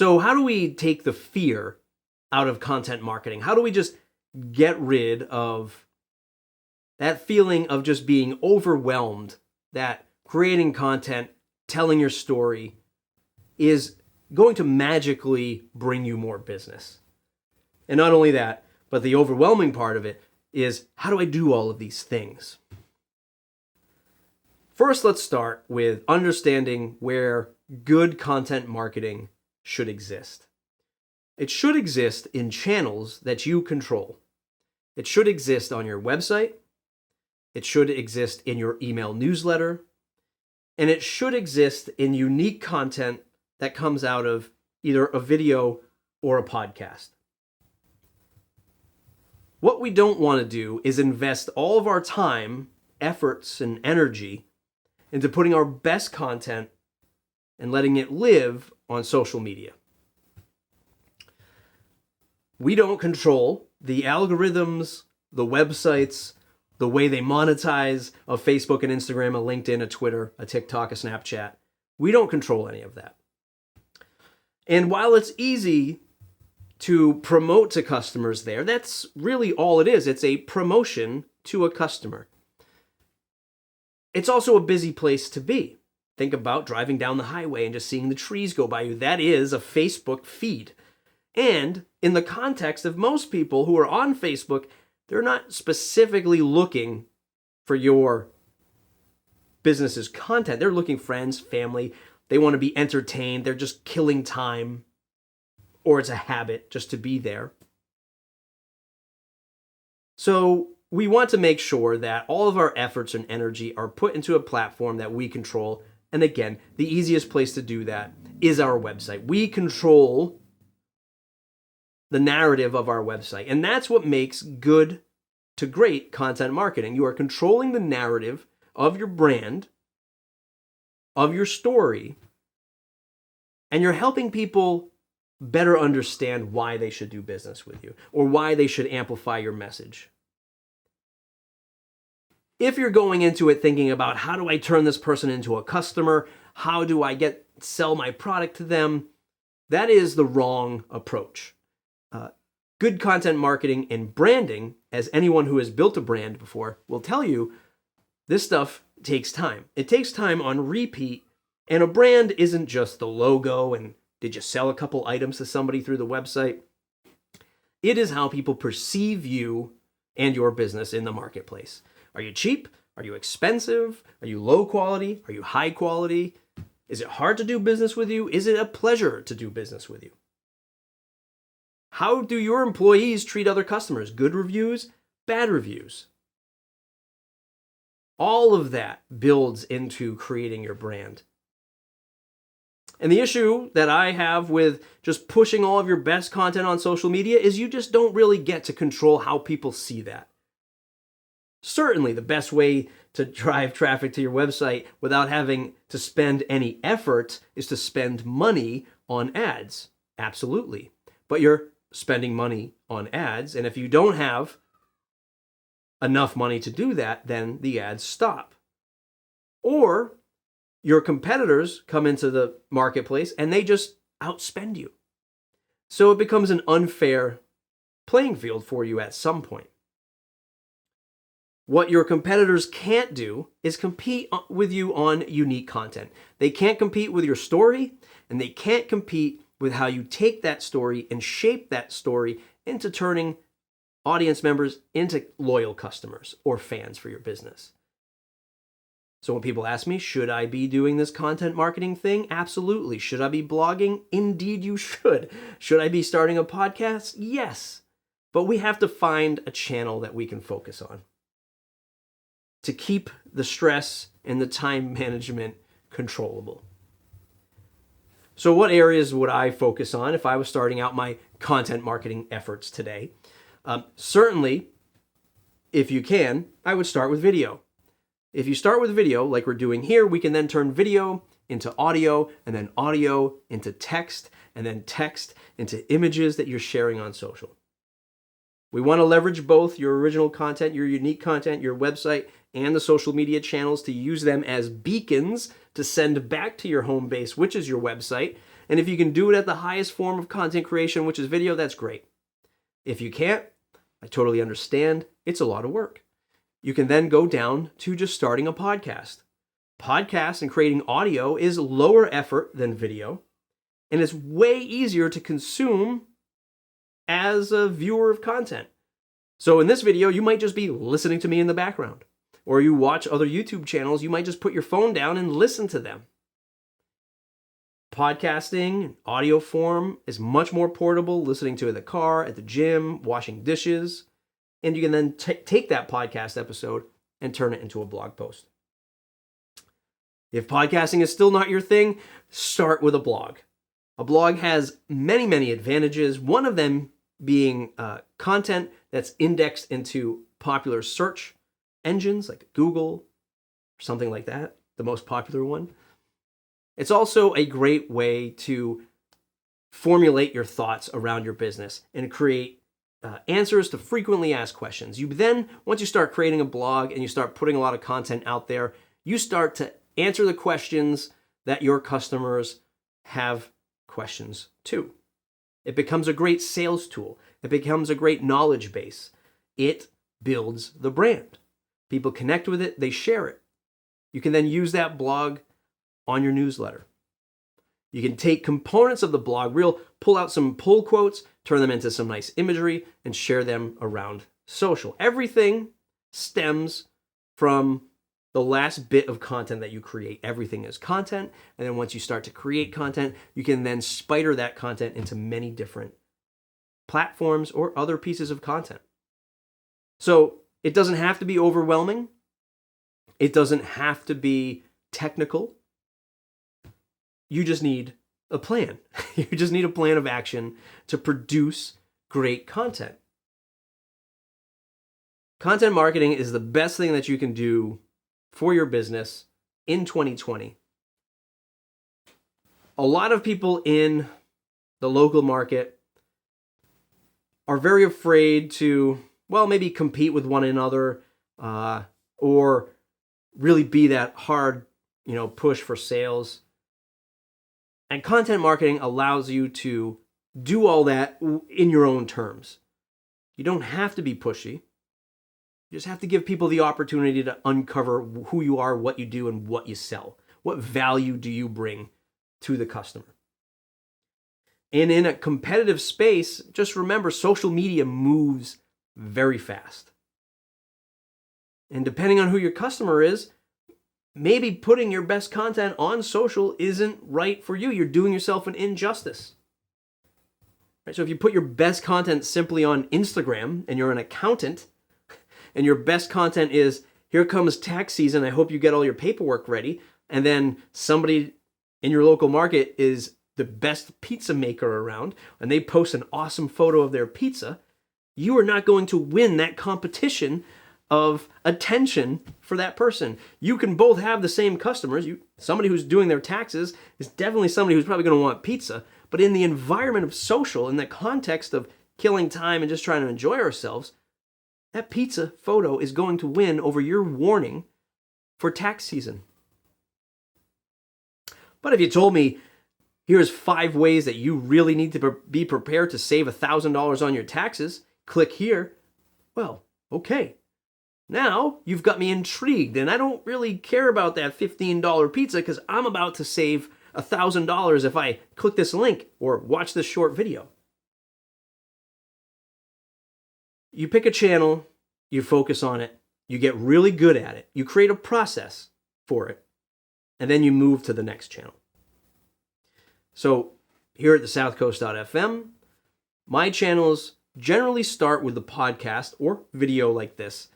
So how do we take the fear out of content marketing? How do we just get rid of that feeling of just being overwhelmed that creating content, telling your story is going to magically bring you more business? And not only that, but the overwhelming part of it is, how do I do all of these things? First, let's start with understanding where good content marketing should exist. It should exist in channels that you control. It should exist on your website. It should exist in your email newsletter. And it should exist in unique content that comes out of either a video or a podcast. What we don't want to do is invest all of our time, efforts, and energy into putting our best content and letting it live on social media. We don't control the algorithms, the websites, the way they monetize of Facebook and Instagram, a LinkedIn, a Twitter, a TikTok, a Snapchat. We don't control any of that. And while it's easy to promote to customers there, that's really all it is. It's a promotion to a customer. It's also a busy place to be. Think about driving down the highway and just seeing the trees go by you. That is a Facebook feed. And in the context of most people who are on Facebook, they're not specifically looking for your business's content. They're looking friends, family. They want to be entertained. They're just killing time, or it's a habit just to be there. So we want to make sure that all of our efforts and energy are put into a platform that we control. And again, the easiest place to do that is our website. We control the narrative of our website. And that's what makes good to great content marketing. You are controlling the narrative of your brand, of your story, and you're helping people better understand why they should do business with you or why they should amplify your message. If you're going into it thinking about, how do I turn this person into a customer? How do I sell my product to them? That is the wrong approach. Good content marketing and branding, as anyone who has built a brand before will tell you, this stuff takes time. It takes time on repeat, and a brand isn't just the logo and did you sell a couple items to somebody through the website. It is how people perceive you and your business in the marketplace. Are you cheap? Are you expensive? Are you low quality? Are you high quality? Is it hard to do business with you? Is it a pleasure to do business with you? How do your employees treat other customers? Good reviews, bad reviews. All of that builds into creating your brand. And the issue that I have with just pushing all of your best content on social media is you just don't really get to control how people see that. Certainly, the best way to drive traffic to your website without having to spend any effort is to spend money on ads. Absolutely. But you're spending money on ads, and if you don't have enough money to do that, then the ads stop. Or your competitors come into the marketplace and they just outspend you. So it becomes an unfair playing field for you at some point. What your competitors can't do is compete with you on unique content. They can't compete with your story, and they can't compete with how you take that story and shape that story into turning audience members into loyal customers or fans for your business. So when people ask me, should I be doing this content marketing thing? Absolutely. Should I be blogging? Indeed you should. Should I be starting a podcast? Yes. But we have to find a channel that we can focus on to keep the stress and the time management controllable. So what areas would I focus on if I was starting out my content marketing efforts today? Certainly, if you can, I would start with video. If you start with video, like we're doing here, we can then turn video into audio, and then audio into text, and then text into images that you're sharing on social. We want to leverage both your original content, your unique content, your website, and the social media channels to use them as beacons to send back to your home base, which is your website, And if you can do it at the highest form of content creation, which is video, that's great. If you can't, I totally understand. It's a lot of work. You can then go down to just starting a podcast. Podcast and creating audio is lower effort than video, and it's way easier to consume as a viewer of content. So in this video, you might just be listening to me in the background. Or you watch other YouTube channels, you might just put your phone down and listen to them. Podcasting in audio form is much more portable, listening to it in the car, at the gym, washing dishes. And you can then take that podcast episode and turn it into a blog post. If podcasting is still not your thing, start with a blog. A blog has many, many advantages. One of them being content that's indexed into popular search engines like Google or something like that, the most popular one. It's also a great way to formulate your thoughts around your business and create answers to frequently asked questions. You then, once you start creating a blog and you start putting a lot of content out there, you start to answer the questions that your customers have questions too. It becomes a great sales tool. It becomes a great knowledge base. It builds the brand. People connect with it, they share it. You can then use that blog on your newsletter. You can take components of the blog, pull out some pull quotes, turn them into some nice imagery, and share them around social. Everything stems from the last bit of content that you create. Everything is content, and then once you start to create content, you can then spider that content into many different platforms or other pieces of content. So it doesn't have to be overwhelming. It doesn't have to be technical. You just need a plan. You just need a plan of action to produce great content. Content marketing is the best thing that you can do for your business in 2020. A lot of people in the local market are very afraid to, maybe compete with one another or really be that hard, push for sales. And content marketing allows you to do all that in your own terms. You don't have to be pushy. You just have to give people the opportunity to uncover who you are, what you do, and what you sell. What value do you bring to the customer? And in a competitive space, just remember, social media moves very fast. And depending on who your customer is, maybe putting your best content on social isn't right for you. You're doing yourself an injustice. Right? So if you put your best content simply on Instagram and you're an accountant and your best content is, here comes tax season, I hope you get all your paperwork ready, and then somebody in your local market is the best pizza maker around and they post an awesome photo of their pizza, you are not going to win that competition of attention for that person. You can both have the same customers. Somebody who's doing their taxes is definitely somebody who's probably going to want pizza. But in the environment of social, in the context of killing time and just trying to enjoy ourselves, that pizza photo is going to win over your warning for tax season. But if you told me, here's 5 ways that you really need to be prepared to save $1,000 on your taxes, click here, well, okay. Now you've got me intrigued, and I don't really care about that $15 pizza because I'm about to save $1,000 if I click this link or watch this short video. You pick a channel, you focus on it, you get really good at it, you create a process for it, and then you move to the next channel. So here at the southcoast.fm, my channels generally start with the podcast or video like this.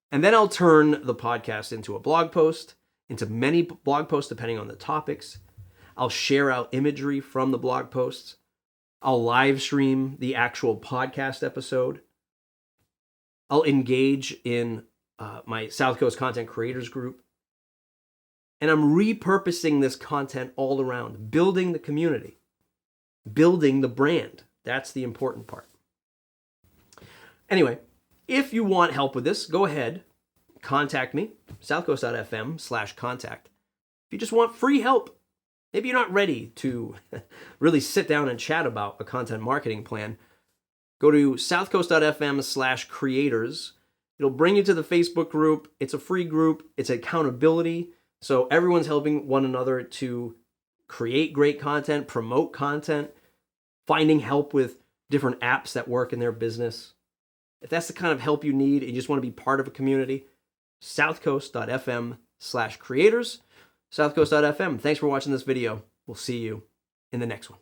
And then I'll turn the podcast into a blog post, into many blog posts depending on the topics. I'll share out imagery from the blog posts. I'll live stream the actual podcast episode. I'll engage in my South Coast Content Creators group. And I'm repurposing this content all around, building the community, building the brand. That's the important part. Anyway, if you want help with this, go ahead, contact me, southcoast.fm/contact. If you just want free help, Maybe you're not ready to really sit down and chat about a content marketing plan. Go to southcoast.fm/creators. It'll bring you to the Facebook group. It's a free group. It's accountability. So everyone's helping one another to create great content, promote content, finding help with different apps that work in their business. If that's the kind of help you need and you just want to be part of a community, southcoast.fm/creators, southcoast.fm. Thanks for watching this video. We'll see you in the next one.